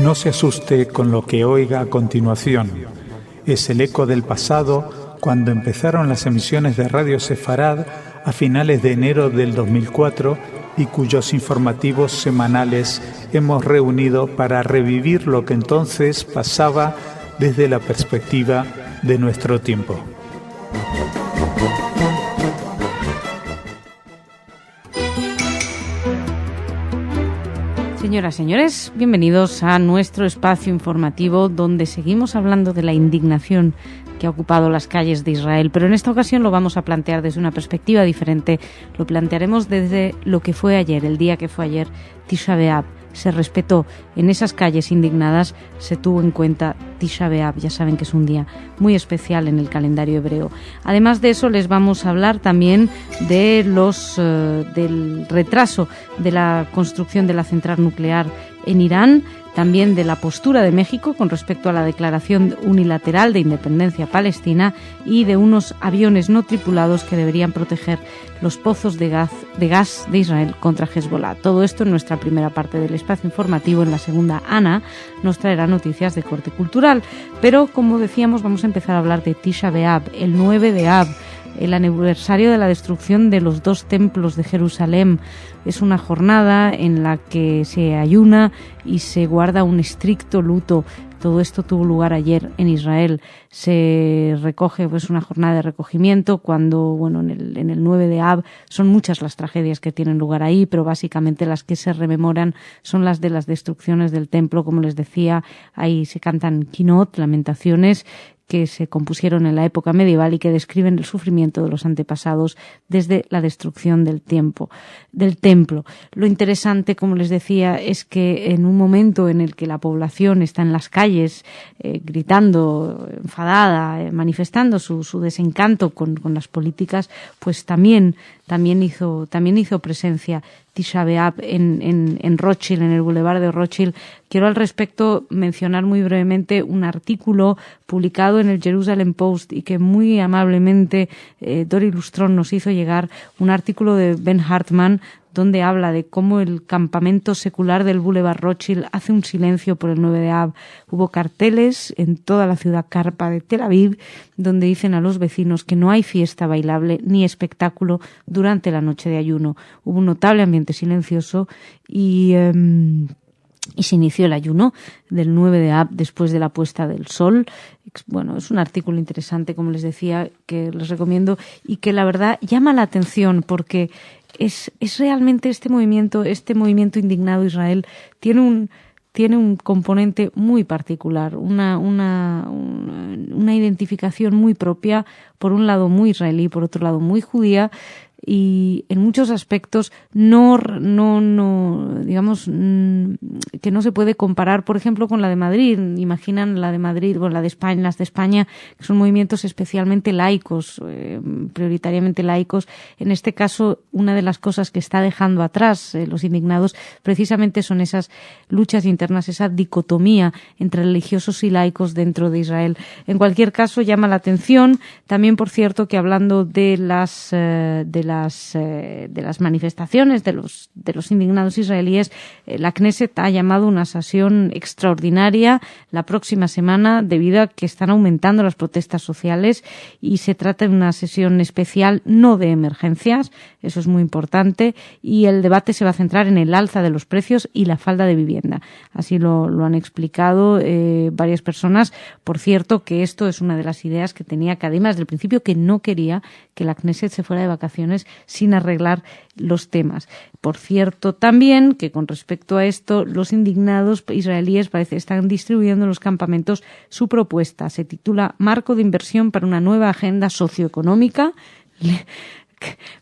No se asuste con lo que oiga a continuación. Es el eco del pasado cuando empezaron las emisiones de Radio Sefarad a finales de enero del 2004 y cuyos informativos semanales hemos reunido para revivir lo que entonces pasaba desde la perspectiva de nuestro tiempo. Señoras y señores, bienvenidos a nuestro espacio informativo donde seguimos hablando de la indignación que ha ocupado las calles de Israel, pero en esta ocasión lo vamos a plantear desde una perspectiva diferente. Lo plantearemos desde lo que fue ayer, el día que fue ayer, Tisha B'Av. Se respetó en esas calles indignadas, se tuvo en cuenta Tisha B'Av. Ya saben que es un día muy especial en el calendario hebreo. Además de eso, les vamos a hablar también de del retraso de la construcción de la central nuclear en Irán, también de la postura de México con respecto a la declaración unilateral de independencia palestina y de unos aviones no tripulados que deberían proteger los pozos de gas de Israel contra Hezbollah. Todo esto en nuestra primera parte del espacio informativo. En la segunda, Ana nos traerá noticias de corte cultural. Pero, como decíamos, vamos a empezar a hablar de Tisha B'Av, el 9 de Av, el aniversario de la destrucción de los dos templos de Jerusalén. Es una jornada en la que se ayuna y se guarda un estricto luto. Todo esto tuvo lugar ayer en Israel. Se recoge, una jornada de recogimiento cuando, en el 9 de Av son muchas las tragedias que tienen lugar ahí, pero básicamente las que se rememoran son las de las destrucciones del templo. Como les decía, ahí se cantan kinot, lamentaciones, que se compusieron en la época medieval y que describen el sufrimiento de los antepasados desde la destrucción del templo. Lo interesante, como les decía, es que en un momento en el que la población está en las calles gritando, enfadada, manifestando su desencanto con las políticas, pues también hizo presencia Tisha B'Av en Rothschild, en el Boulevard de Rothschild. Quiero al respecto mencionar muy brevemente un artículo publicado en el Jerusalem Post y que muy amablemente Dori Lustrón nos hizo llegar, un artículo de Ben Hartman donde habla de cómo el campamento secular del Boulevard Rothschild hace un silencio por el 9 de Av. Hubo carteles en toda la ciudad carpa de Tel Aviv donde dicen a los vecinos que no hay fiesta bailable ni espectáculo durante la noche de ayuno. Hubo un notable ambiente silencioso y se inició el ayuno del 9 de Av después de la puesta del sol. Bueno, es un artículo interesante, como les decía, que les recomiendo y que la verdad llama la atención porque es realmente este movimiento indignado Israel tiene un componente muy particular, una identificación muy propia, por un lado muy israelí, por otro lado muy judía, y en muchos aspectos digamos que no se puede comparar, por ejemplo, con la de Madrid. Imaginan la de Madrid, la de España, las de España, que son movimientos especialmente laicos, prioritariamente laicos. En este caso, una de las cosas que está dejando atrás los indignados precisamente son esas luchas internas, esa dicotomía entre religiosos y laicos dentro de Israel. En cualquier caso, llama la atención también, por cierto, que hablando de las manifestaciones de los indignados israelíes, la Knesset ha llamado una sesión extraordinaria la próxima semana debido a que están aumentando las protestas sociales y se trata de una sesión especial, no de emergencias, eso es muy importante, y el debate se va a centrar en el alza de los precios y la falta de vivienda. Así lo han explicado varias personas. Por cierto, que esto es una de las ideas que tenía Kadima desde el principio, que no quería que la Knesset se fuera de vacaciones sin arreglar los temas. Por cierto, también que con respecto a esto, los indignados israelíes parece están distribuyendo en los campamentos su propuesta. Se titula Marco de inversión para una nueva agenda socioeconómica.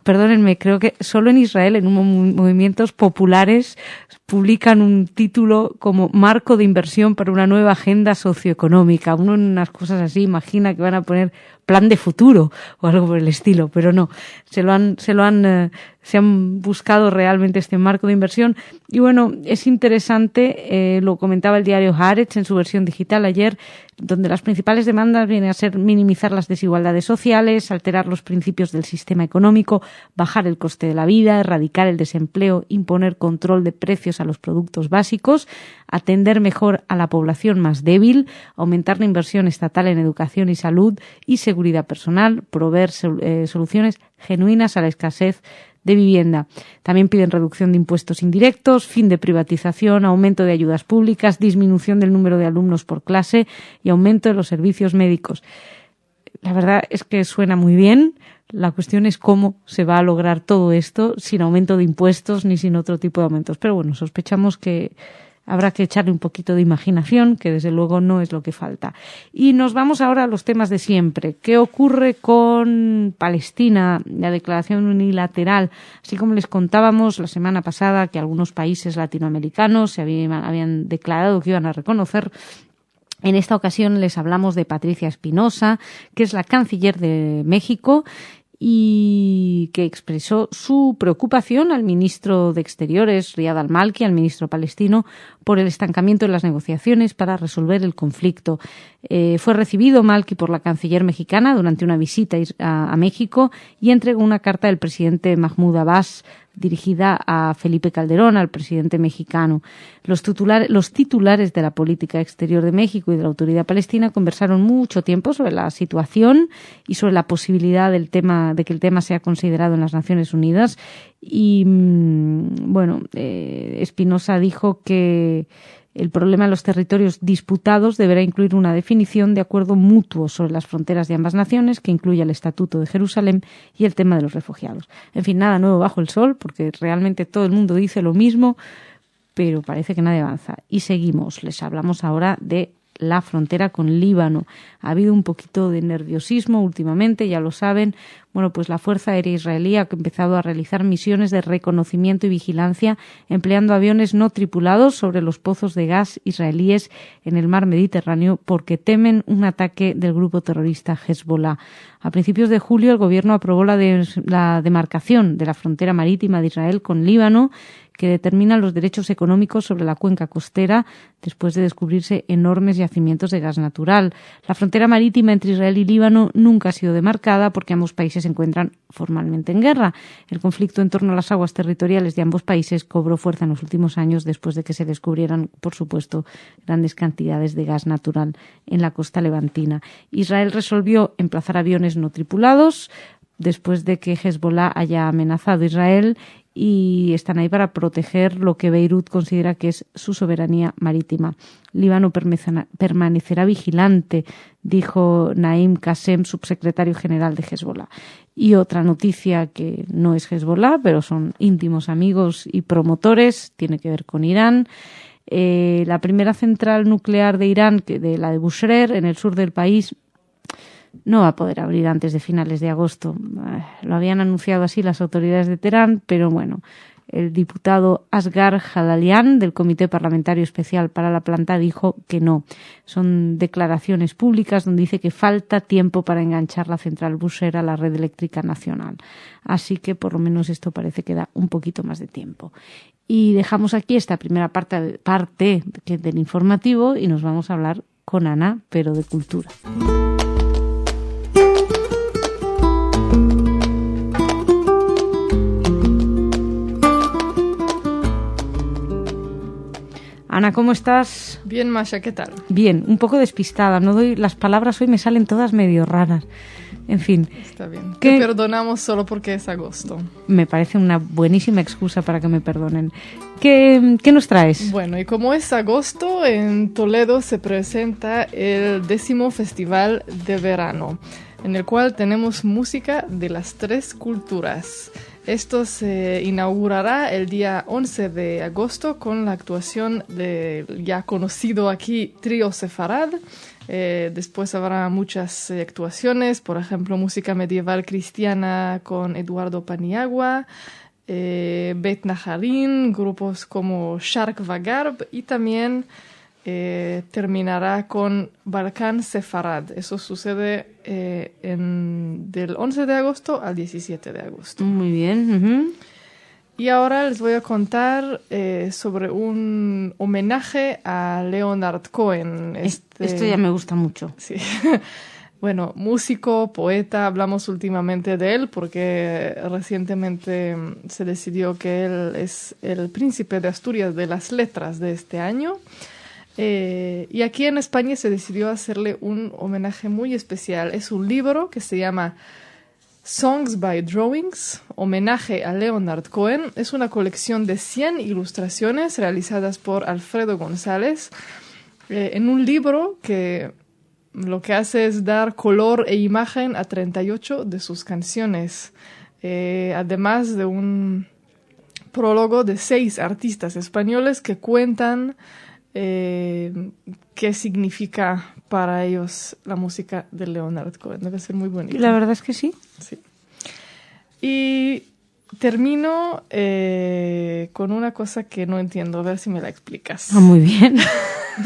Perdónenme, creo que solo en Israel, en movimientos populares, publican un título como Marco de inversión para una nueva agenda socioeconómica. Uno en unas cosas así imagina que van a poner plan de futuro o algo por el estilo, pero no. Se han buscado realmente este marco de inversión. Y bueno, es interesante, lo comentaba el diario Haaretz en su versión digital ayer, donde las principales demandas vienen a ser minimizar las desigualdades sociales, alterar los principios del sistema económico, bajar el coste de la vida, erradicar el desempleo, imponer control de precios a los productos básicos, atender mejor a la población más débil, aumentar la inversión estatal en educación y salud y seguridad personal, proveer soluciones genuinas a la escasez de vivienda. También piden reducción de impuestos indirectos, fin de privatización, aumento de ayudas públicas, disminución del número de alumnos por clase y aumento de los servicios médicos. La verdad es que suena muy bien. La cuestión es cómo se va a lograr todo esto sin aumento de impuestos ni sin otro tipo de aumentos. Pero bueno, sospechamos que habrá que echarle un poquito de imaginación, que desde luego no es lo que falta. Y nos vamos ahora a los temas de siempre. ¿Qué ocurre con Palestina? La declaración unilateral. Así como les contábamos la semana pasada que algunos países latinoamericanos se habían declarado que iban a reconocer. En esta ocasión les hablamos de Patricia Espinosa, que es la canciller de México y que expresó su preocupación al ministro de Exteriores, Riyad al-Malki, al ministro palestino, por el estancamiento de las negociaciones para resolver el conflicto. Fue recibido Malki por la canciller mexicana durante una visita a México y entregó una carta del presidente Mahmoud Abbas dirigida a Felipe Calderón, al presidente mexicano. Los titulares de la política exterior de México y de la autoridad palestina conversaron mucho tiempo sobre la situación y sobre la posibilidad de que el tema sea considerado en las Naciones Unidas. Y bueno, Espinosa dijo que el problema de los territorios disputados deberá incluir una definición de acuerdo mutuo sobre las fronteras de ambas naciones, que incluya el Estatuto de Jerusalén y el tema de los refugiados. En fin, nada nuevo bajo el sol, porque realmente todo el mundo dice lo mismo, pero parece que nadie avanza. Y seguimos. Les hablamos ahora de la frontera con Líbano. Ha habido un poquito de nerviosismo últimamente, ya lo saben. Bueno, pues la Fuerza Aérea Israelí ha empezado a realizar misiones de reconocimiento y vigilancia empleando aviones no tripulados sobre los pozos de gas israelíes en el mar Mediterráneo porque temen un ataque del grupo terrorista Hezbollah. A principios de julio el gobierno aprobó la demarcación de la frontera marítima de Israel con Líbano, que determina los derechos económicos sobre la cuenca costera después de descubrirse enormes yacimientos de gas natural. La frontera marítima entre Israel y Líbano nunca ha sido demarcada porque ambos países se encuentran formalmente en guerra. El conflicto en torno a las aguas territoriales de ambos países cobró fuerza en los últimos años después de que se descubrieran, por supuesto, grandes cantidades de gas natural en la costa levantina. Israel resolvió emplazar aviones no tripulados después de que Hezbollah haya amenazado a Israel y están ahí para proteger lo que Beirut considera que es su soberanía marítima. Líbano permanecerá vigilante, dijo Naim Qassem, subsecretario general de Hezbollah. Y otra noticia que no es Hezbollah, pero son íntimos amigos y promotores, tiene que ver con Irán. La primera central nuclear de Irán, de la de Bushehr, en el sur del país, no va a poder abrir antes de finales de agosto. Lo habían anunciado así las autoridades de Teherán, pero bueno, el diputado Asghar Jalalian del Comité Parlamentario Especial para la planta dijo que no. Son declaraciones públicas donde dice que falta tiempo para enganchar la central Bushehr a la red eléctrica nacional. Así que por lo menos esto parece que da un poquito más de tiempo. Y dejamos aquí esta primera parte del informativo y nos vamos a hablar con Ana, pero de cultura. Ana, ¿cómo estás? Bien, Masha, ¿qué tal? Bien, un poco despistada. No doy las palabras hoy, me salen todas medio raras. En fin. Está bien. Te perdonamos solo porque es agosto. Me parece una buenísima excusa para que me perdonen. ¿Qué nos traes? Bueno, y como es agosto, en Toledo se presenta el 10º Festival de Verano, en el cual tenemos música de las 3 culturas. Esto se inaugurará el día 11 de agosto con la actuación del ya conocido aquí Trío Sefarad. Después habrá muchas actuaciones, por ejemplo, música medieval cristiana con Eduardo Paniagua, Bet Naharin, grupos como Shark Vagarb y también terminará con Balkan Sefarad. Eso sucede del 11 de agosto al 17 de agosto. Muy bien. Uh-huh. Y ahora les voy a contar sobre un homenaje a Leonard Cohen. Esto ya me gusta mucho. Sí. Bueno, músico, poeta, hablamos últimamente de él porque recientemente se decidió que él es el príncipe de Asturias de las letras de este año. Y aquí en España se decidió hacerle un homenaje muy especial. Es un libro que se llama Songs by Drawings, homenaje a Leonard Cohen. Es una colección de 100 ilustraciones realizadas por Alfredo González en un libro que lo que hace es dar color e imagen a 38 de sus canciones, además de un prólogo de 6 artistas españoles que cuentan qué significa para ellos la música de Leonard Cohen. Debe ser muy bonito. La verdad es que sí. Sí. Y termino con una cosa que no entiendo, a ver si me la explicas. Ah, muy bien.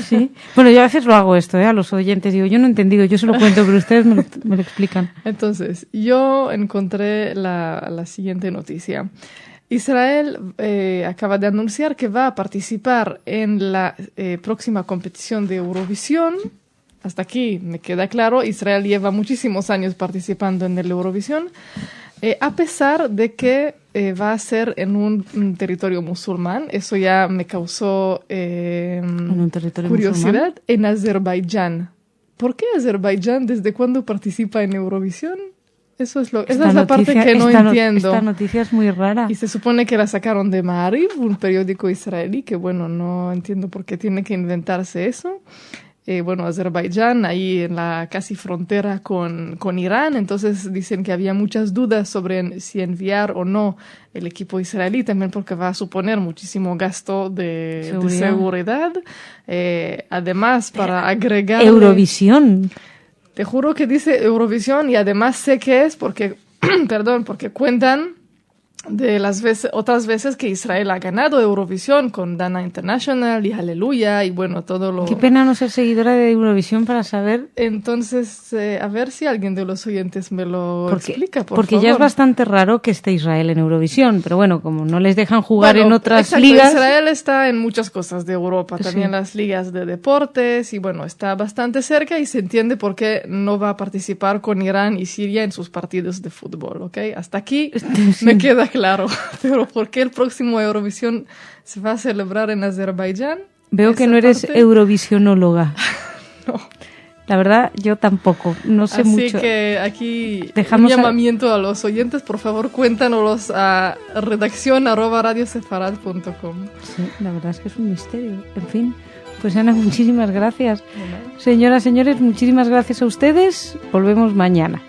Sí. Bueno, yo a veces lo hago esto, a los oyentes. Digo, yo no he entendido, yo se lo cuento, pero ustedes me lo explican. Entonces, yo encontré la siguiente noticia. Israel acaba de anunciar que va a participar en la próxima competición de Eurovisión. Hasta aquí me queda claro, Israel lleva muchísimos años participando en el Eurovisión, a pesar de que va a ser en un territorio musulmán. Eso ya me causó ¿En un territorio curiosidad. musulmán? En Azerbaiyán. ¿Por qué Azerbaiyán desde cuándo participa en Eurovisión? Esa es la parte que no entiendo. Esta noticia es muy rara. Y se supone que la sacaron de Ma'ariv, un periódico israelí, que bueno, no entiendo por qué tiene que inventarse eso. Bueno, Azerbaiyán, ahí en la casi frontera con Irán, entonces dicen que había muchas dudas sobre si enviar o no el equipo israelí, también porque va a suponer muchísimo gasto de seguridad. Además, para agregar... Eurovisión. Te juro que dice Eurovisión y además sé que es porque, perdón, porque cuentan de otras veces que Israel ha ganado Eurovisión con Dana International y Aleluya y bueno, todo lo... Qué pena no ser seguidora de Eurovisión para saber... Entonces, a ver si alguien de los oyentes me lo explica, por porque favor. ya es bastante raro que esté Israel en Eurovisión, pero bueno, como no les dejan jugar en otras exacto, ligas... Israel está en muchas cosas de Europa, también sí. Las ligas de deportes y bueno, está bastante cerca y se entiende por qué no va a participar con Irán y Siria en sus partidos de fútbol, ¿ok? Hasta aquí sí. me queda claro, pero ¿por qué el próximo Eurovisión se va a celebrar en Azerbaiyán? Veo que no eres eurovisionóloga. No. La verdad, yo tampoco, no sé mucho. Así que aquí Dejamos un llamamiento a los oyentes, por favor cuéntanos a redaccion@radiosefarad.com. Sí, la verdad es que es un misterio. En fin, pues Ana, muchísimas gracias. Señoras, señores, muchísimas gracias a ustedes. Volvemos mañana.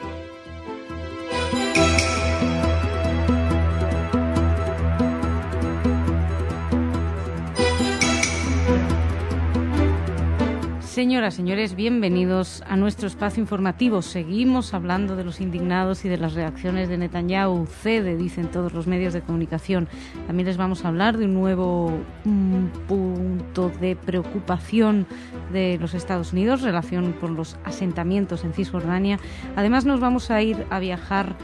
Señoras, señores, bienvenidos a nuestro espacio informativo. Seguimos hablando de los indignados y de las reacciones de Netanyahu. Cede, dicen todos los medios de comunicación. También les vamos a hablar de un nuevo punto de preocupación de los Estados Unidos, relación con los asentamientos en Cisjordania. Además, nos vamos a ir a viajar,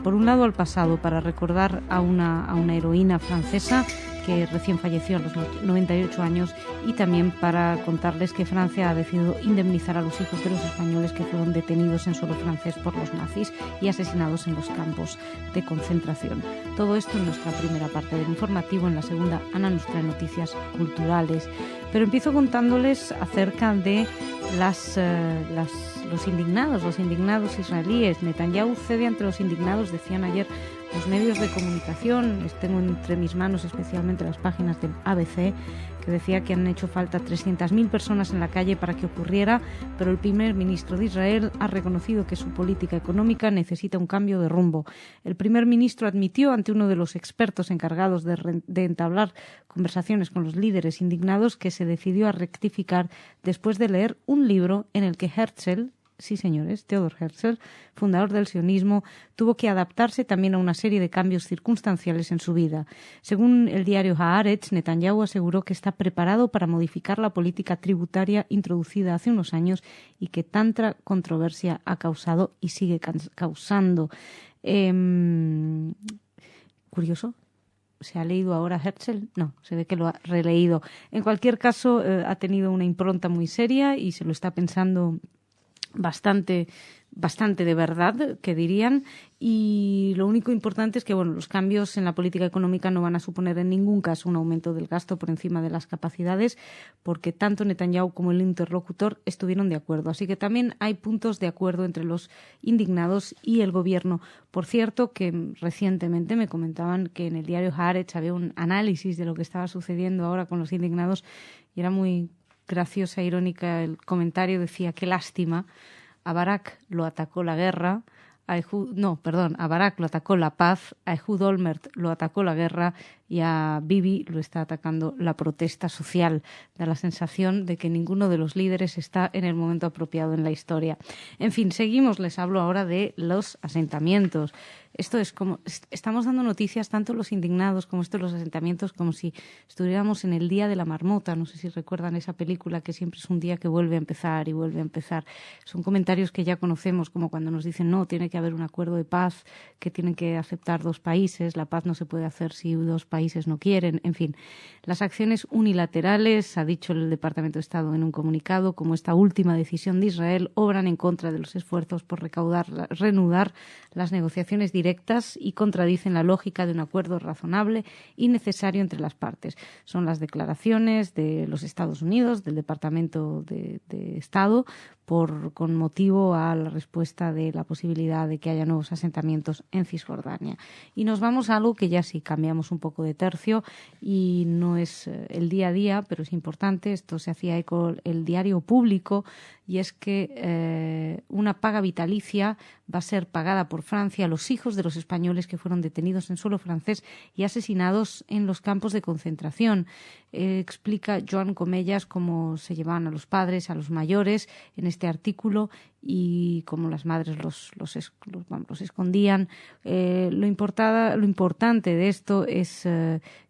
por un lado, al pasado para recordar a una heroína francesa que recién falleció a los 98 años y también para contarles que Francia ha decidido indemnizar a los hijos de los españoles que fueron detenidos en suelo francés por los nazis y asesinados en los campos de concentración. Todo esto en nuestra primera parte del informativo. En la segunda, Ana nos trae noticias culturales. Pero empiezo contándoles acerca de los indignados israelíes. Netanyahu cede ante los indignados, decían ayer los medios de comunicación. Tengo entre mis manos especialmente las páginas del ABC, que decía que han hecho falta 300.000 personas en la calle para que ocurriera, pero el primer ministro de Israel ha reconocido que su política económica necesita un cambio de rumbo. El primer ministro admitió ante uno de los expertos encargados de entablar conversaciones con los líderes indignados que se decidió a rectificar después de leer un libro en el que Herzl, sí, señores, Theodor Herzl, fundador del sionismo, tuvo que adaptarse también a una serie de cambios circunstanciales en su vida. Según el diario Haaretz, Netanyahu aseguró que está preparado para modificar la política tributaria introducida hace unos años y que tanta controversia ha causado y sigue causando. Curioso. ¿Se ha leído ahora Herzl? No, se ve que lo ha releído. En cualquier caso, ha tenido una impronta muy seria y se lo está pensando bastante de verdad, que dirían, y lo único importante es que los cambios en la política económica no van a suponer en ningún caso un aumento del gasto por encima de las capacidades, porque tanto Netanyahu como el interlocutor estuvieron de acuerdo. Así que también hay puntos de acuerdo entre los indignados y el gobierno. Por cierto, que recientemente me comentaban que en el diario Haaretz había un análisis de lo que estaba sucediendo ahora con los indignados y era muy graciosa, irónica el comentario. Decía: qué lástima, a Barak lo atacó la guerra, a Barak lo atacó la paz, a Ehud Olmert lo atacó la guerra y a Bibi lo está atacando la protesta social. Da la sensación de que ninguno de los líderes está en el momento apropiado en la historia. En fin, seguimos. Les hablo ahora de los asentamientos. Esto es como, estamos dando noticias, tanto los indignados como los asentamientos, como si estuviéramos en el Día de la Marmota. No sé si recuerdan esa película, que siempre es un día que vuelve a empezar y vuelve a empezar. Son comentarios que ya conocemos, como cuando nos dicen: no, tiene que haber un acuerdo de paz, que tienen que aceptar 2 países, la paz no se puede hacer si 2 países no quieren. En fin, las acciones unilaterales, ha dicho el Departamento de Estado en un comunicado, como esta última decisión de Israel, obran en contra de los esfuerzos por reanudar las negociaciones directas y contradicen la lógica de un acuerdo razonable y necesario entre las partes. Son las declaraciones de los Estados Unidos, del Departamento de Estado, con motivo a la respuesta de la posibilidad de que haya nuevos asentamientos en Cisjordania. Y nos vamos a algo que ya sí cambiamos un poco de tercio y no es el día a día, pero es importante. Esto se hacía eco el Diario Público, y es que una paga vitalicia va a ser pagada por Francia a los hijos de los españoles que fueron detenidos en suelo francés y asesinados en los campos de concentración. Explica Joan Comellas cómo se llevaban a los padres, a los mayores, en este artículo, y cómo las madres los escondían. Lo importante de esto es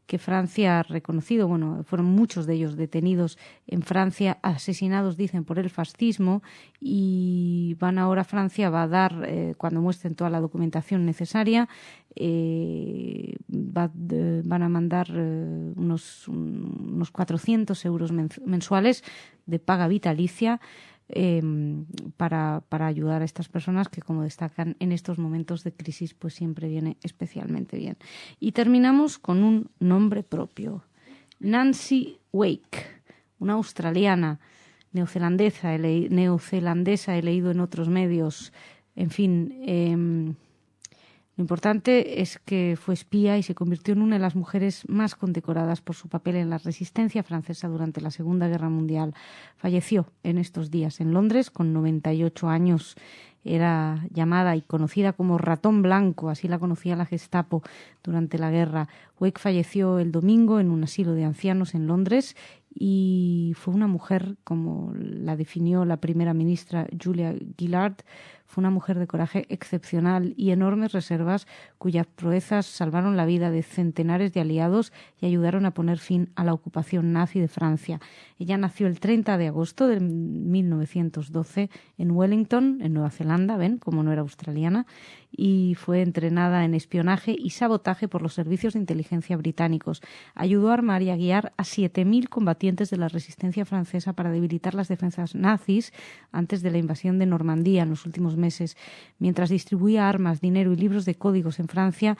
que Francia ha reconocido, fueron muchos de ellos detenidos en Francia, asesinados, dicen, por el fascismo, y Francia va a dar, cuando muestren toda la documentación necesaria, van a mandar unos 400 euros mensuales de paga vitalicia, para ayudar a estas personas que, como destacan, en estos momentos de crisis pues siempre viene especialmente bien. Y terminamos con un nombre propio: Nancy Wake, una australiana, neozelandesa, he leído en otros medios. En fin, lo importante es que fue espía y se convirtió en una de las mujeres más condecoradas por su papel en la resistencia francesa durante la Segunda Guerra Mundial. Falleció en estos días en Londres con 98 años. Era llamada y conocida como Ratón Blanco, así la conocía la Gestapo durante la guerra. Wake falleció el domingo en un asilo de ancianos en Londres y fue una mujer, como la definió la primera ministra Julia Gillard, fue una mujer de coraje excepcional y enormes reservas, cuyas proezas salvaron la vida de centenares de aliados y ayudaron a poner fin a la ocupación nazi de Francia. Ella nació el 30 de agosto de 1912 en Wellington, en Nueva Zelanda, ven, como no era australiana, y fue entrenada en espionaje y sabotaje por los servicios de inteligencia británicos. Ayudó a armar y a guiar a 7.000 combatientes de la resistencia francesa para debilitar las defensas nazis antes de la invasión de Normandía en los últimos meses. Mientras distribuía armas, dinero y libros de códigos en Francia,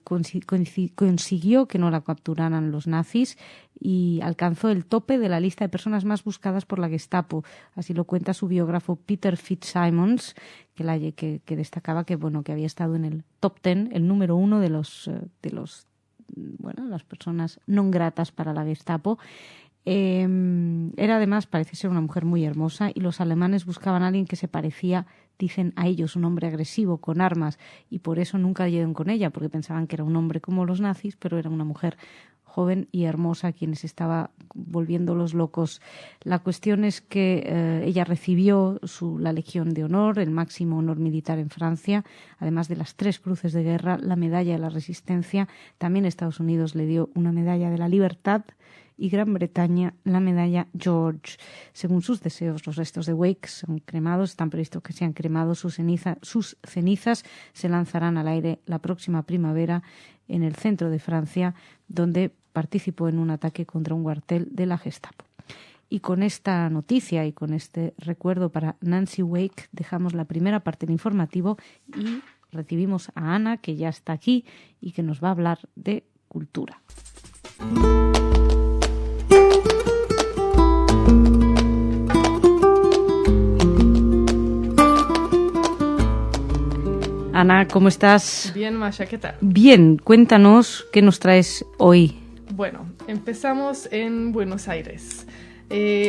consiguió que no la capturaran los nazis y alcanzó el tope de la lista de personas más buscadas por la Gestapo. Así lo cuenta su biógrafo Peter Fitzsimons, que destacaba que había estado en el top 10, el número 1 de las personas non gratas para la Gestapo. Era además, parece ser, una mujer muy hermosa, y los alemanes buscaban a alguien que se parecía, dicen, a ellos, un hombre agresivo con armas, y por eso nunca dieron con ella, porque pensaban que era un hombre como los nazis, pero era una mujer joven y hermosa quienes estaba volviéndolos locos. La cuestión es que ella recibió la Legión de Honor, el máximo honor militar en Francia, además de las 3 cruces de guerra, la medalla de la Resistencia. También Estados Unidos le dio una medalla de la Libertad y Gran Bretaña la medalla George. Según sus deseos, los restos de Wake son cremados, están previstos que sean cremados, sus cenizas se lanzarán al aire la próxima primavera en el centro de Francia, donde participó en un ataque contra un cuartel de la Gestapo. Y con esta noticia y con este recuerdo para Nancy Wake dejamos la primera parte del informativo y recibimos a Ana, que ya está aquí y que nos va a hablar de cultura. Ana, ¿cómo estás? Bien, Masha, ¿qué tal? Bien, cuéntanos qué nos traes hoy. Bueno, empezamos en Buenos Aires.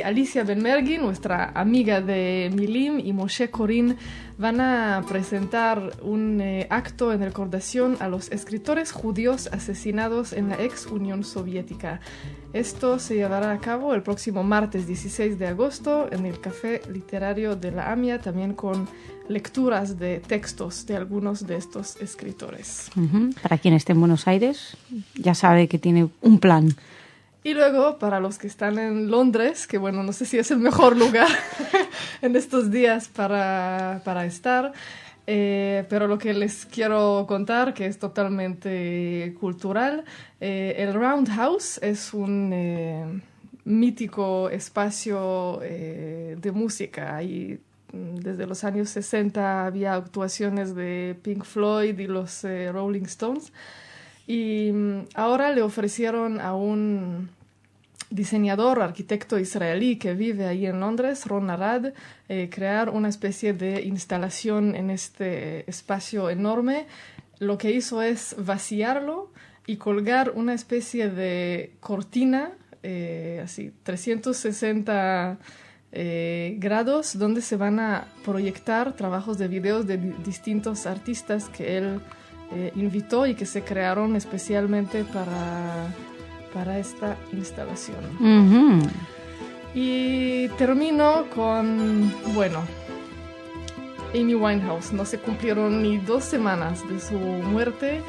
Alicia Benmergui, nuestra amiga de Milim, y Moshe Corin van a presentar un acto en recordación a los escritores judíos asesinados en la ex Unión Soviética. Esto se llevará a cabo el próximo martes 16 de agosto en el Café Literario de la AMIA, también con lecturas de textos de algunos de estos escritores. Para quien esté en Buenos Aires, ya sabe que tiene un plan. Y luego, para los que están en Londres, que bueno, no sé si es el mejor lugar en estos días para estar, pero lo que les quiero contar, que es totalmente cultural, el Roundhouse es un mítico espacio de música. Y desde los años 60 había actuaciones de Pink Floyd y los Rolling Stones. Y ahora le ofrecieron a un diseñador, arquitecto israelí que vive ahí en Londres, Ron Arad, crear una especie de instalación en este espacio enorme. Lo que hizo es vaciarlo y colgar una especie de cortina, así 360 grados, donde se van a proyectar trabajos de videos de distintos artistas que él invitó y que se crearon especialmente para esta instalación. Uh-huh. Y termino con, bueno, Amy Winehouse. No se cumplieron ni 2 semanas de su muerte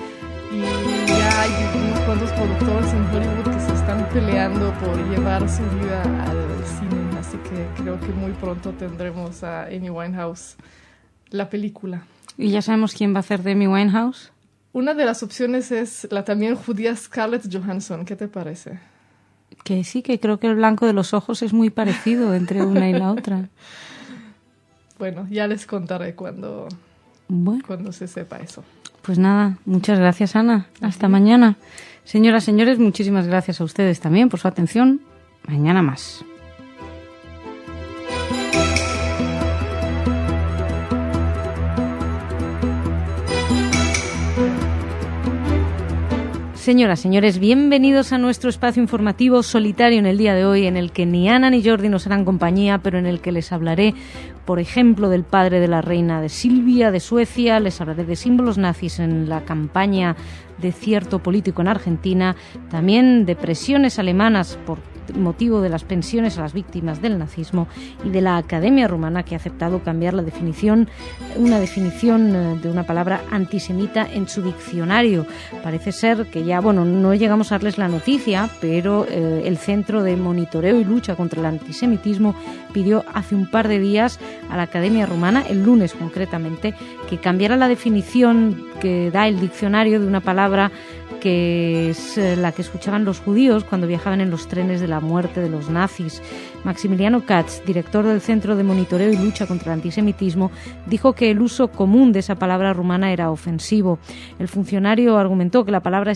y ya hay unos cuantos productores en Hollywood que se están peleando por llevar su vida al cine. Así que creo que muy pronto tendremos a Amy Winehouse, la película. ¿Y ya sabemos quién va a hacer de Amy Winehouse? Una de las opciones es la también judía Scarlett Johansson. ¿Qué te parece? Que sí, que creo que el blanco de los ojos es muy parecido entre una y la otra. Bueno, ya les contaré cuando se sepa eso. Pues nada, muchas gracias, Ana. Hasta mañana. Señoras, señores, muchísimas gracias a ustedes también por su atención. Mañana más. Señoras, señores, bienvenidos a nuestro espacio informativo solitario en el día de hoy, en el que ni Ana ni Jordi nos harán compañía, pero en el que les hablaré, por ejemplo, del padre de la reina de Silvia, de Suecia, les hablaré de símbolos nazis en la campaña de cierto político en Argentina, también de presiones alemanas por motivo de las pensiones a las víctimas del nazismo y de la Academia Rumana, que ha aceptado cambiar una definición de una palabra antisemita en su diccionario. Parece ser que ya, no llegamos a darles la noticia, pero el Centro de Monitoreo y Lucha contra el Antisemitismo pidió hace un par de días a la Academia Rumana, el lunes concretamente, que cambiara la definición que da el diccionario de una palabra que es la que escuchaban los judíos cuando viajaban en los trenes de la muerte de los nazis. Maximiliano Katz, director del Centro de Monitoreo y Lucha contra el Antisemitismo, dijo que el uso común de esa palabra rumana era ofensivo. El funcionario argumentó que la palabra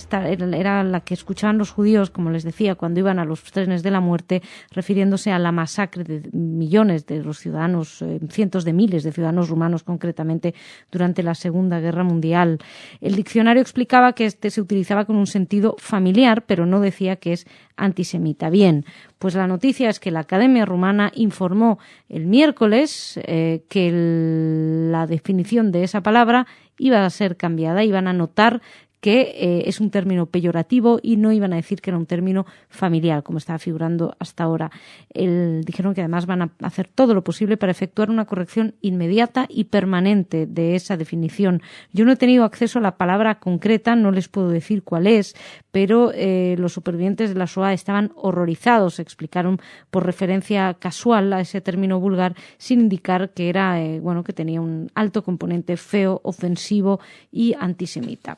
era la que escuchaban los judíos, como les decía, cuando iban a los trenes de la muerte, refiriéndose a la masacre de millones de los ciudadanos, cientos de miles de ciudadanos rumanos concretamente, durante la Segunda Guerra Mundial. El diccionario explicaba que se utilizaba con un sentido familiar, pero no decía que es antisemita. Bien, pues la noticia es que la Academia Rumana informó el miércoles que la definición de esa palabra iba a ser cambiada, iban a notar que es un término peyorativo y no iban a decir que era un término familiar, como estaba figurando hasta ahora. Dijeron que además van a hacer todo lo posible para efectuar una corrección inmediata y permanente de esa definición. Yo no he tenido acceso a la palabra concreta, no les puedo decir cuál es, pero los supervivientes de la Shoah estaban horrorizados, explicaron por referencia casual a ese término vulgar, sin indicar que era que tenía un alto componente feo, ofensivo y antisemita.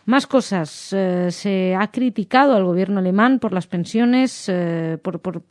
Más cosas. Se ha criticado al gobierno alemán por las pensiones, por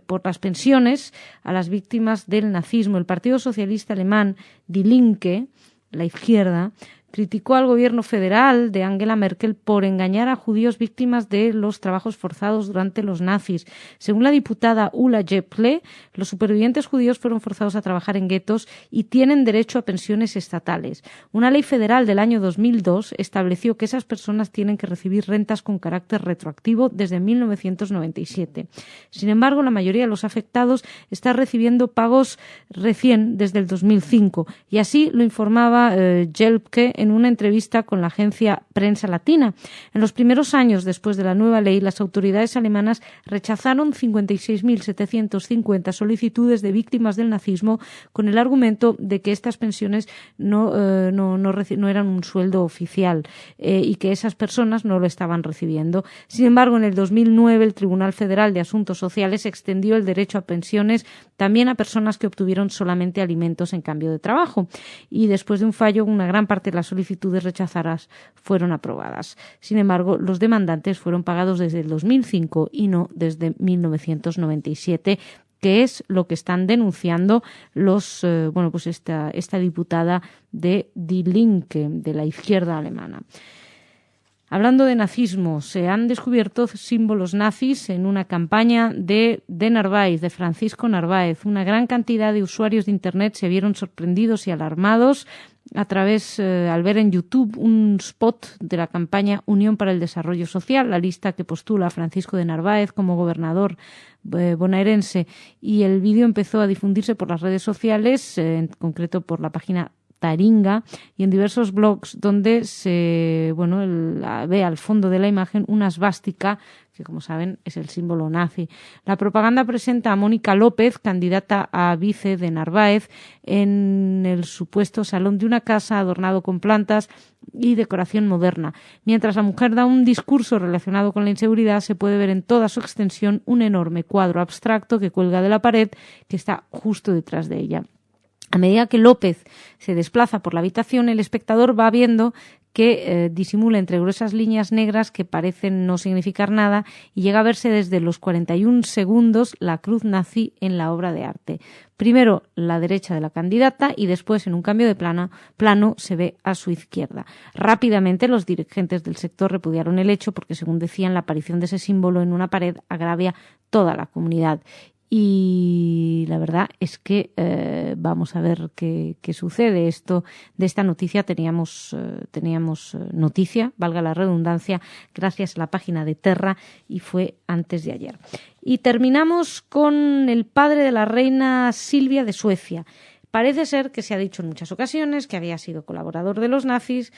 por las pensiones a las víctimas del nazismo. El Partido Socialista Alemán, Die Linke, la izquierda, criticó al gobierno federal de Angela Merkel por engañar a judíos víctimas de los trabajos forzados durante los nazis. Según la diputada Ulla Jepple, los supervivientes judíos fueron forzados a trabajar en guetos y tienen derecho a pensiones estatales. Una ley federal del año 2002 estableció que esas personas tienen que recibir rentas con carácter retroactivo desde 1997. Sin embargo, la mayoría de los afectados está recibiendo pagos recién desde el 2005, y así lo informaba Jepple en una entrevista con la agencia Prensa Latina. En los primeros años después de la nueva ley, las autoridades alemanas rechazaron 56.750 solicitudes de víctimas del nazismo con el argumento de que estas pensiones no eran un sueldo oficial y que esas personas no lo estaban recibiendo. Sin embargo, en el 2009 el Tribunal Federal de Asuntos Sociales extendió el derecho a pensiones también a personas que obtuvieron solamente alimentos en cambio de trabajo, y después de un fallo, una gran parte de las solicitudes rechazadas fueron aprobadas. Sin embargo, los demandantes fueron pagados desde el 2005 y no desde 1997, que es lo que están denunciando esta diputada de Die Linke, de la izquierda alemana. Hablando de nazismo, se han descubierto símbolos nazis en una campaña de Narváez, de Francisco Narváez. Una gran cantidad de usuarios de Internet se vieron sorprendidos y alarmados al ver en YouTube un spot de la campaña Unión para el Desarrollo Social, la lista que postula a Francisco de Narváez como gobernador bonaerense, y el vídeo empezó a difundirse por las redes sociales, en concreto por la página Taringa, y en diversos blogs donde se ve al fondo de la imagen una svástica que, como saben, es el símbolo nazi. La propaganda presenta a Mónica López, candidata a vice de Narváez, en el supuesto salón de una casa adornado con plantas y decoración moderna. Mientras la mujer da un discurso relacionado con la inseguridad, se puede ver en toda su extensión un enorme cuadro abstracto que cuelga de la pared, que está justo detrás de ella. A medida que López se desplaza por la habitación, el espectador va viendo que disimula entre gruesas líneas negras que parecen no significar nada, y llega a verse desde los 41 segundos la cruz nazi en la obra de arte. Primero la derecha de la candidata y después, en un cambio de plano, se ve a su izquierda. Rápidamente los dirigentes del sector repudiaron el hecho porque, según decían, la aparición de ese símbolo en una pared agravia toda la comunidad. Y la verdad es que vamos a ver qué sucede. De esta noticia teníamos noticia, valga la redundancia, gracias a la página de Terra, y fue antes de ayer. Y terminamos con el padre de la reina Silvia de Suecia. Parece ser que se ha dicho en muchas ocasiones que había sido colaborador de los nazis,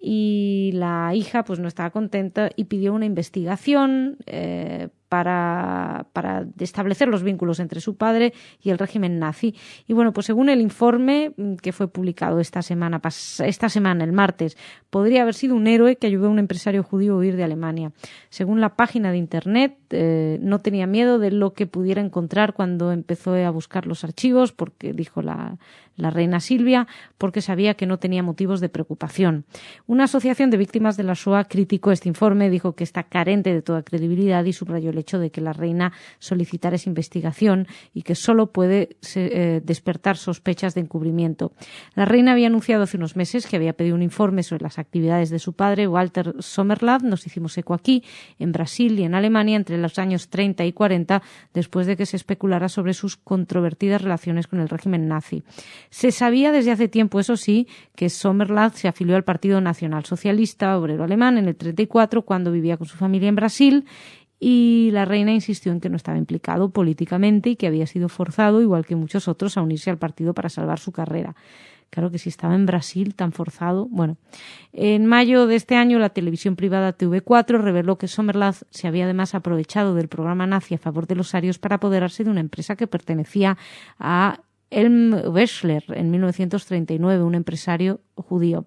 y la hija pues no estaba contenta y pidió una investigación para establecer los vínculos entre su padre y el régimen nazi. Y bueno, pues según el informe que fue publicado esta semana, el martes, podría haber sido un héroe que ayudó a un empresario judío a huir de Alemania. Según la página de Internet, no tenía miedo de lo que pudiera encontrar cuando empezó a buscar los archivos, porque dijo la reina Silvia, porque sabía que no tenía motivos de preocupación. Una asociación de víctimas de la Shoah criticó este informe, dijo que está carente de toda credibilidad y subrayó el hecho de que la reina solicitara esa investigación y que solo puede despertar sospechas de encubrimiento. La reina había anunciado hace unos meses que había pedido un informe sobre las actividades de su padre, Walter Sommerlath. Nos hicimos eco aquí, en Brasil y en Alemania, entre los años 30 y 40, después de que se especulara sobre sus controvertidas relaciones con el régimen nazi. Se sabía desde hace tiempo, eso sí, que Sommerlath se afilió al Partido Nacional Socialista Obrero Alemán en el 34, cuando vivía con su familia en Brasil, y la reina insistió en que no estaba implicado políticamente y que había sido forzado, igual que muchos otros, a unirse al partido para salvar su carrera. Claro que si estaba en Brasil tan forzado. Bueno, en mayo de este año la televisión privada TV4 reveló que Sommerlath se había además aprovechado del programa nazi a favor de los arios para apoderarse de una empresa que pertenecía a Elm Wechsler en 1939, un empresario judío.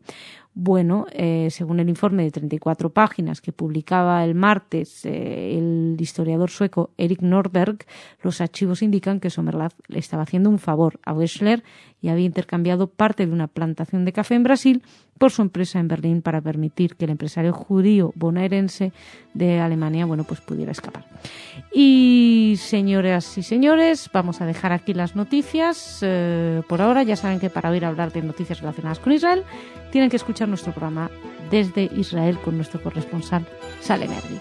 Bueno, según el informe de 34 páginas que publicaba el martes el historiador sueco Erik Norberg, los archivos indican que Sommerlath le estaba haciendo un favor a Wechsler y había intercambiado parte de una plantación de café en Brasil por su empresa en Berlín para permitir que el empresario judío bonaerense de Alemania, pues pudiera escapar. Y señoras y señores, vamos a dejar aquí las noticias. Por ahora ya saben que para oír hablar de noticias relacionadas con Israel tienen que escuchar nuestro programa desde Israel con nuestro corresponsal Salem Erdi.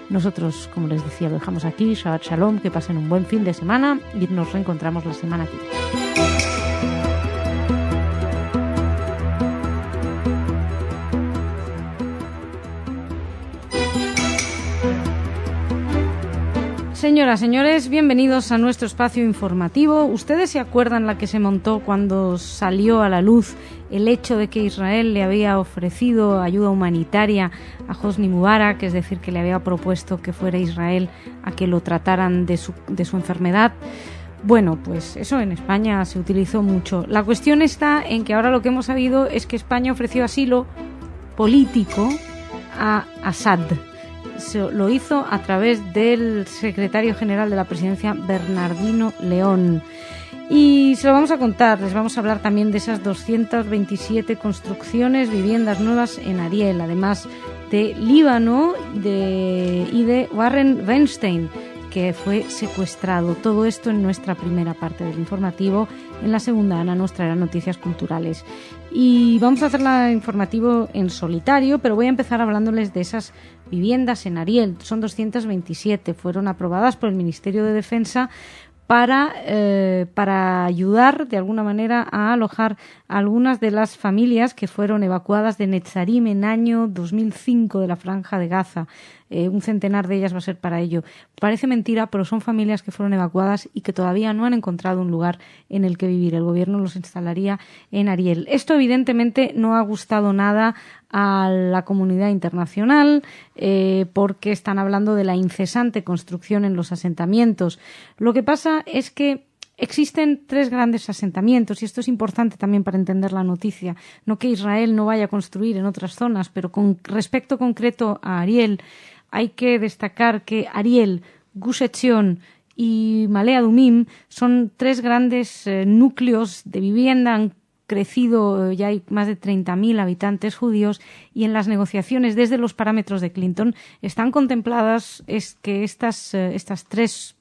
Nosotros, como les decía, lo dejamos aquí. Shabbat Shalom, que pasen un buen fin de semana y nos reencontramos la semana que viene. Señoras, señores, bienvenidos a nuestro espacio informativo. ¿Ustedes se acuerdan la que se montó cuando salió a la luz el hecho de que Israel le había ofrecido ayuda humanitaria a Hosni Mubarak, es decir, que le había propuesto que fuera Israel a que lo trataran de su enfermedad? Bueno, pues eso en España se utilizó mucho. La cuestión está en que ahora lo que hemos sabido es que España ofreció asilo político a Assad. Lo hizo a través del secretario general de la presidencia, Bernardino León. Y se lo vamos a contar, les vamos a hablar también de esas 227 construcciones, viviendas nuevas en Ariel, además de Líbano y de Warren Weinstein, que fue secuestrado. Todo esto en nuestra primera parte del informativo. En la segunda, Ana nos traerá noticias culturales. Y vamos a hacer la informativo en solitario, pero voy a empezar hablándoles de esas viviendas en Ariel. Son 227, fueron aprobadas por el Ministerio de Defensa para ayudar de alguna manera a alojar a algunas de las familias que fueron evacuadas de Netzarim en año 2005 de la Franja de Gaza. Un centenar de ellas va a ser para ello. Parece mentira, pero son familias que fueron evacuadas y que todavía no han encontrado un lugar en el que vivir. El gobierno los instalaría en Ariel. Esto evidentemente no ha gustado nada a la comunidad internacional porque están hablando de la incesante construcción en los asentamientos. Lo que pasa es que existen 3 grandes asentamientos y esto es importante también para entender la noticia. No que Israel no vaya a construir en otras zonas, pero con respecto concreto a Ariel, hay que destacar que Ariel, Gush Etzion y Male Adumim son 3 grandes núcleos de vivienda. Han crecido, ya hay más de 30.000 habitantes judíos y en las negociaciones desde los parámetros de Clinton están contempladas que estas 3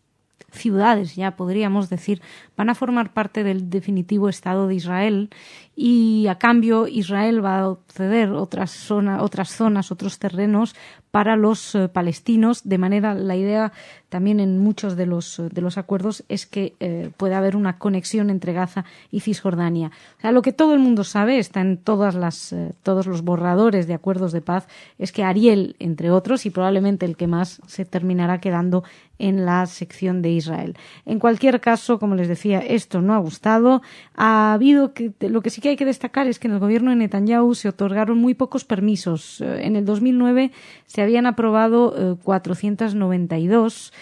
ciudades, ya podríamos decir, van a formar parte del definitivo Estado de Israel y a cambio Israel va a ceder otras zonas, otros terrenos para los palestinos. De manera, la idea también en muchos de los acuerdos es que pueda haber una conexión entre Gaza y Cisjordania. O sea, lo que todo el mundo sabe, está en todos los borradores de acuerdos de paz, es que Ariel, entre otros, y probablemente el que más, se terminará quedando en la sección de Israel. En cualquier caso, como les decía, esto no ha gustado. Lo que sí que hay que destacar es que en el gobierno de Netanyahu se otorgaron muy pocos permisos. En el 2009 se habían aprobado 492,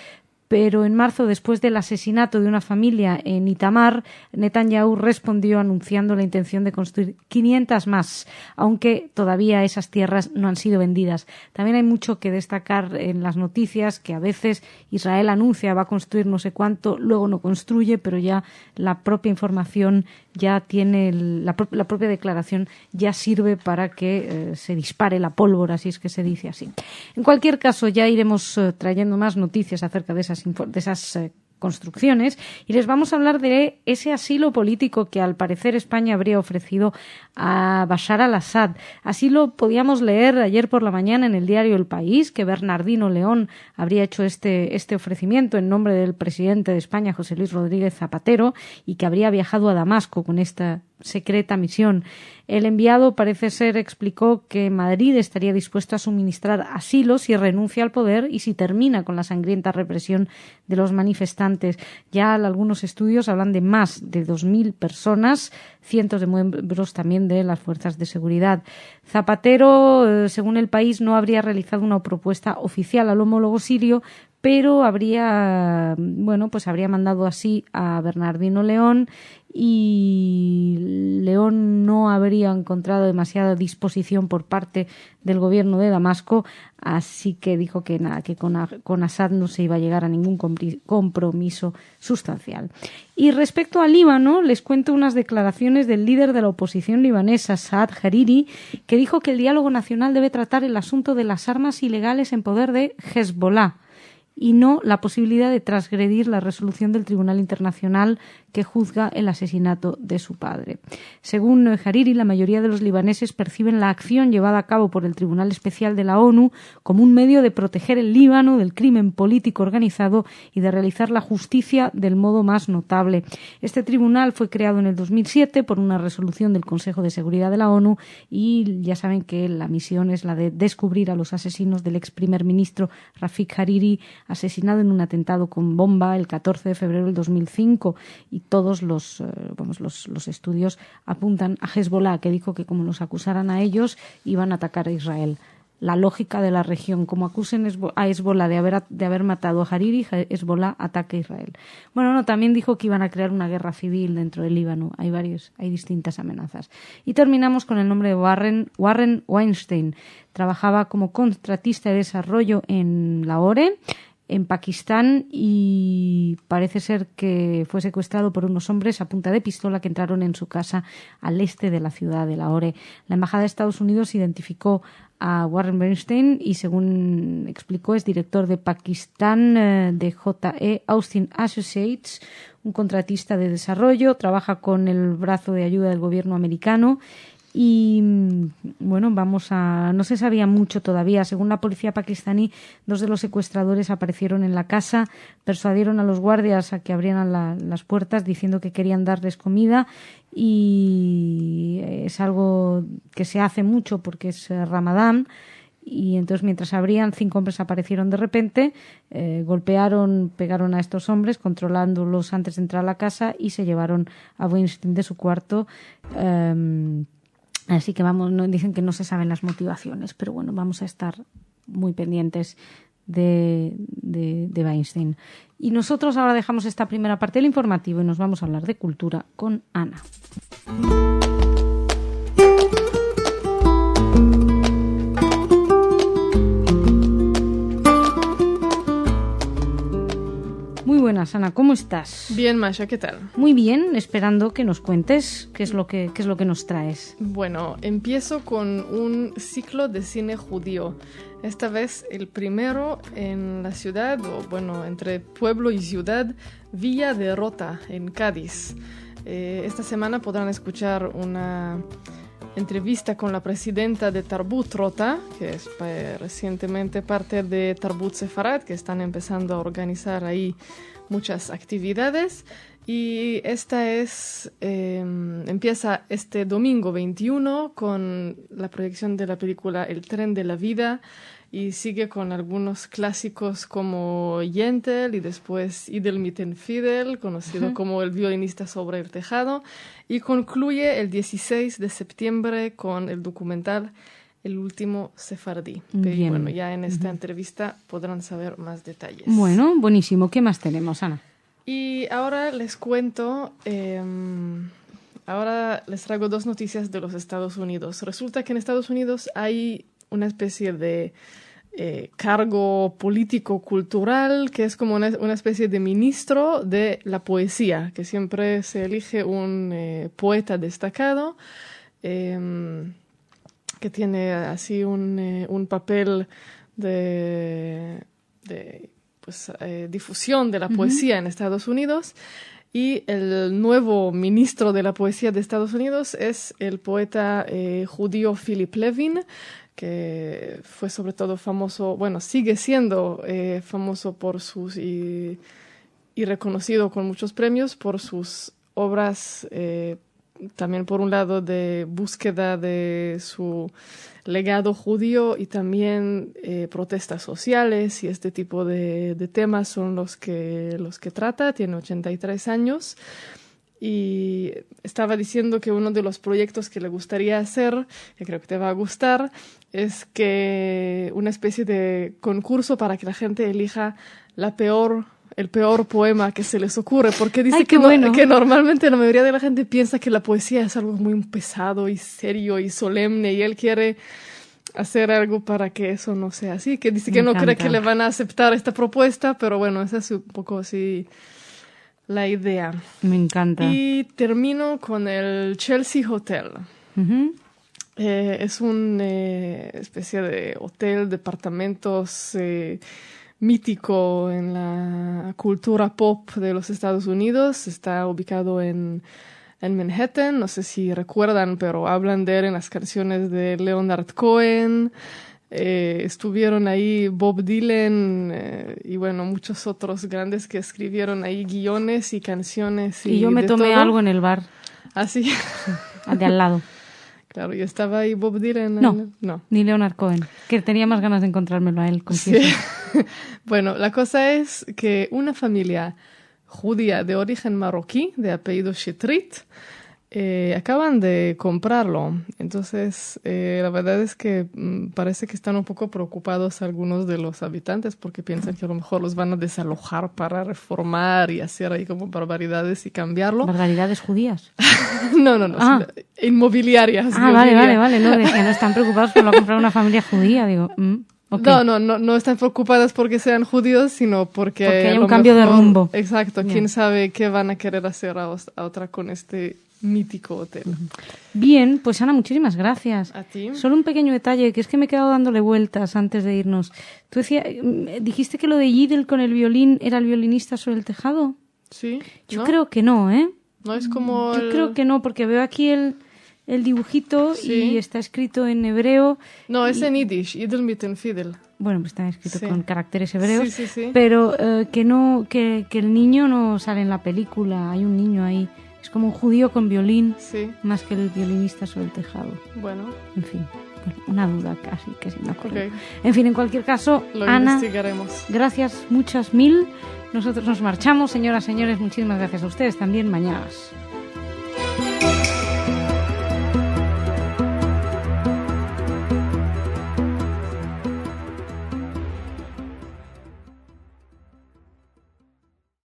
pero en marzo, después del asesinato de una familia en Itamar, Netanyahu respondió anunciando la intención de construir 500 más, aunque todavía esas tierras no han sido vendidas. También hay mucho que destacar en las noticias, que a veces Israel anuncia va a construir no sé cuánto, luego no construye, pero ya la propia información ya tiene, la propia declaración ya sirve para que se dispare la pólvora, si es que se dice así. En cualquier caso, ya iremos trayendo más noticias acerca de esas construcciones y les vamos a hablar de ese asilo político que al parecer España habría ofrecido a Bashar al-Assad. Así lo podíamos leer ayer por la mañana en el diario El País, que Bernardino León habría hecho este ofrecimiento en nombre del presidente de España, José Luis Rodríguez Zapatero, y que habría viajado a Damasco con esta secreta misión. El enviado, parece ser, explicó que Madrid estaría dispuesto a suministrar asilo si renuncia al poder y si termina con la sangrienta represión de los manifestantes. Ya algunos estudios hablan de más de 2.000 personas, cientos de miembros también de las fuerzas de seguridad. Zapatero, según El País, no habría realizado una propuesta oficial al homólogo sirio, pero habría mandado así a Bernardino León, y León no habría encontrado demasiada disposición por parte del gobierno de Damasco, así que dijo que nada, que con Assad no se iba a llegar a ningún compromiso sustancial. Y respecto al Líbano, les cuento unas declaraciones del líder de la oposición libanesa, Saad Hariri, que dijo que el diálogo nacional debe tratar el asunto de las armas ilegales en poder de Hezbollah y no la posibilidad de transgredir la resolución del Tribunal Internacional que juzga el asesinato de su padre. Según Hariri, la mayoría de los libaneses perciben la acción llevada a cabo por el Tribunal Especial de la ONU como un medio de proteger el Líbano del crimen político organizado y de realizar la justicia del modo más notable. Este tribunal fue creado en el 2007 por una resolución del Consejo de Seguridad de la ONU y ya saben que la misión es la de descubrir a los asesinos del ex primer ministro Rafik Hariri, asesinado en un atentado con bomba el 14 de febrero del 2005, y todos los estudios apuntan a Hezbollah, que dijo que como los acusaran a ellos iban a atacar a Israel. La lógica de la región, como acusen a Hezbollah de haber matado a Hariri, Hezbollah ataca a Israel. También dijo que iban a crear una guerra civil dentro del Líbano. Hay distintas amenazas. Y terminamos con el nombre de Warren Weinstein. Trabajaba como contratista de desarrollo en Lahore, en Pakistán, y parece ser que fue secuestrado por unos hombres a punta de pistola que entraron en su casa al este de la ciudad de Lahore. La Embajada de Estados Unidos identificó a Warren Weinstein y, según explicó, es director de Pakistán de J.E. Austin Associates, un contratista de desarrollo, trabaja con el brazo de ayuda del gobierno americano. Y no se sabía mucho todavía. Según la policía pakistaní, 2 de los secuestradores aparecieron en la casa, persuadieron a los guardias a que abrieran las puertas diciendo que querían darles comida, y es algo que se hace mucho porque es Ramadán. Y entonces, mientras abrían, 5 hombres aparecieron de repente, pegaron a estos hombres, controlándolos antes de entrar a la casa, y se llevaron a Weinstein de su cuarto. Así que dicen que no se saben las motivaciones, pero bueno, vamos a estar muy pendientes de Weinstein. Y nosotros ahora dejamos esta primera parte del informativo y nos vamos a hablar de cultura con Ana. Muy buenas, Ana, ¿cómo estás? Bien, Masha, ¿qué tal? Muy bien, esperando que nos cuentes qué es lo que nos traes. Bueno, empiezo con un ciclo de cine judío. Esta vez el primero en la ciudad, entre pueblo y ciudad, Villa de Rota, en Cádiz. Esta semana podrán escuchar una entrevista con la presidenta de Tarbut Rota, que es recientemente parte de Tarbut Sefarad, que están empezando a organizar ahí muchas actividades. Y esta empieza este domingo 21 con la proyección de la película El tren de la vida, y sigue con algunos clásicos como Yentl y después Idel miten Fidel, conocido como El violinista sobre el tejado, y concluye el 16 de septiembre con el documental El último sefardí. Bien. Ya en esta entrevista podrán saber más detalles. Bueno, buenísimo. ¿Qué más tenemos, Ana? Y ahora les cuento, ahora les traigo 2 noticias de los Estados Unidos. Resulta que en Estados Unidos hay una especie de cargo político-cultural que es como una especie de ministro de la poesía, que siempre se elige un poeta destacado que tiene así un papel de difusión de la poesía en Estados Unidos. Y el nuevo ministro de la poesía de Estados Unidos es el poeta judío Philip Levin, que fue sobre todo famoso, sigue siendo famoso por sus y reconocido con muchos premios por sus obras, también por un lado de búsqueda de su legado judío, y también protestas sociales, y este tipo de temas son los que trata. Tiene 83 años y estaba diciendo que uno de los proyectos que le gustaría hacer, que creo que te va a gustar, es que una especie de concurso para que la gente elija el peor poema que se les ocurre, porque dice que normalmente la mayoría de la gente piensa que la poesía es algo muy pesado y serio y solemne, y él quiere hacer algo para que eso no sea así, que dice que no cree que le van a aceptar esta propuesta, pero bueno, esa es un poco así la idea. Me encanta. Y termino con el Chelsea Hotel. Uh-huh. Es una especie de hotel, departamentos mítico en la cultura pop de los Estados Unidos. Está ubicado en Manhattan. No sé si recuerdan, pero hablan de él en las canciones de Leonard Cohen. Estuvieron ahí Bob Dylan y bueno, muchos otros grandes que escribieron ahí guiones y canciones. Y yo me tomé todo. algo en el bar. ¿Ah, sí? De al lado. Claro, y estaba ahí Bob Dylan. No, ni Leonard Cohen, que tenía más ganas de encontrármelo a él, confieso. Sí. Bueno, la cosa es que una familia judía de origen marroquí, de apellido Shetrit, acaban de comprarlo. Entonces, la verdad es que parece que están un poco preocupados algunos de los habitantes porque piensan que a lo mejor los van a desalojar para reformar y hacer ahí como barbaridades y cambiarlo. ¿Barbaridades judías? No, inmobiliarias. Vale. No, decía, no están preocupados por lo comprar una familia judía. Digo, okay. No están preocupadas porque sean judíos, sino porque hay un cambio de rumbo. Exacto, quién sabe qué van a querer hacer a otra con este mítico hotel. Bien, pues Ana, muchísimas gracias. A ti. Solo un pequeño detalle, que es que me he quedado dándole vueltas antes de irnos. Tú dijiste que lo de Yidel con el violín era el violinista sobre el tejado. Sí. Yo creo que no, ¿eh? No es como Yo creo que no, porque veo aquí el dibujito y está escrito en hebreo. No, es en Yiddish, Yidel mit den Fiedel. Bueno, pues está escrito con caracteres hebreos. Sí. Pero que el niño no sale en la película, hay un niño ahí. Es como un judío con violín, más que el violinista sobre el tejado. Bueno. En fin, una duda casi que se me ocurre. Okay. En fin, en cualquier caso, lo Ana, investigaremos. Gracias, muchas mil. Nosotros nos marchamos, señoras, señores, muchísimas gracias a ustedes también. Mañana más.